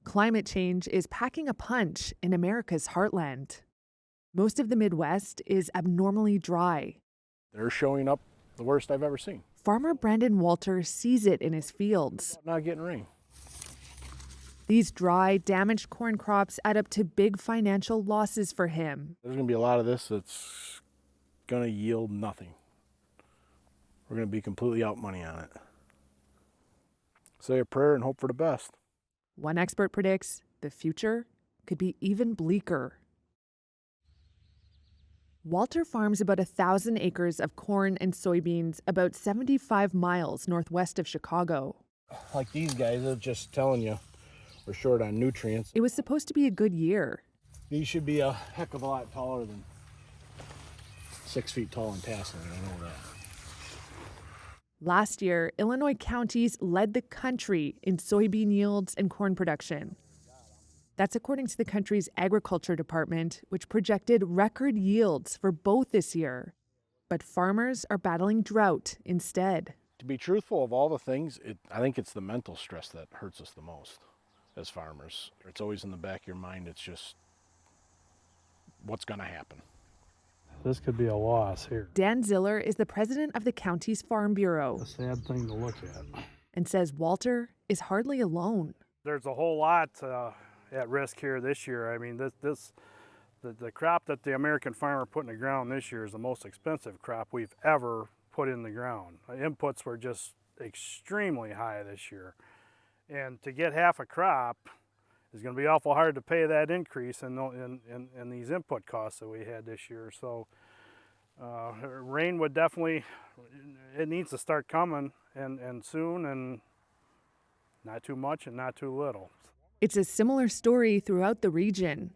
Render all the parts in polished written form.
Climate change is packing a punch in America's heartland. Most of the Midwest is abnormally dry. They're showing up the worst I've ever seen. Farmer Brandon Walter sees it in his fields. Not getting rain. These dry, damaged corn crops add up to big financial losses for him. There's going to be a lot of this that's going to yield nothing. We're going to be completely out money on it. Say a prayer and hope for the best. One expert predicts the future could be even bleaker. Walter farms about 1,000 acres of corn and soybeans about 75 miles northwest of Chicago. Like these guys, they're just telling you we're short on nutrients. It was supposed to be a good year. These should be a heck of a lot taller than 6 feet tall and tasseling, I know that. Last year, Illinois counties led the country in soybean yields and corn production. That's according to the country's agriculture department, which projected record yields for both this year. But farmers are battling drought instead. To be truthful, of all the things, I think it's the mental stress that hurts us the most as farmers. It's always in the back of your mind. It's just what's going to happen. This could be a loss here. Dan Ziller is the president of the county's Farm Bureau. A sad thing to look at. And says Walter is hardly alone. There's a whole lot at risk here this year. I mean, the crop that the American farmer put in the ground this year is the most expensive crop we've ever put in the ground. Inputs were just extremely high this year. And to get half a crop is going to be awful hard to pay that increase in these input costs that we had this year. So rain would definitely, it needs to start coming and soon, and not too much and not too little. It's a similar story throughout the region.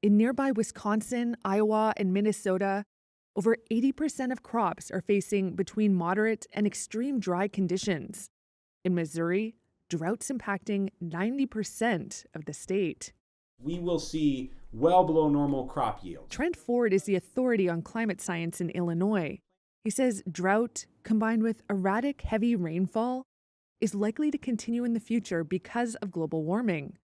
In nearby Wisconsin, Iowa, and Minnesota, over 80% of crops are facing between moderate and extreme dry conditions. In Missouri, drought's impacting 90% of the state. We will see well below normal crop yield. Trent Ford is the authority on climate science in Illinois. He says drought, combined with erratic heavy rainfall, is likely to continue in the future because of global warming.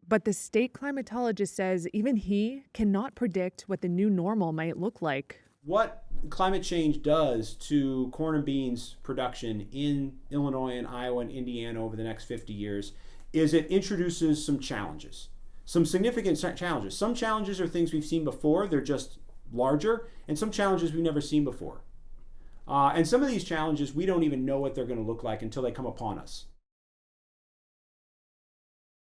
But the state climatologist says even he cannot predict what the new normal might look like. What climate change does to corn and beans production in Illinois and Iowa and Indiana over the next 50 years is it introduces some challenges, some significant challenges. Some challenges are things we've seen before, they're just larger, and some challenges we've never seen before. And some of these challenges, we don't even know what they're going to look like until they come upon us.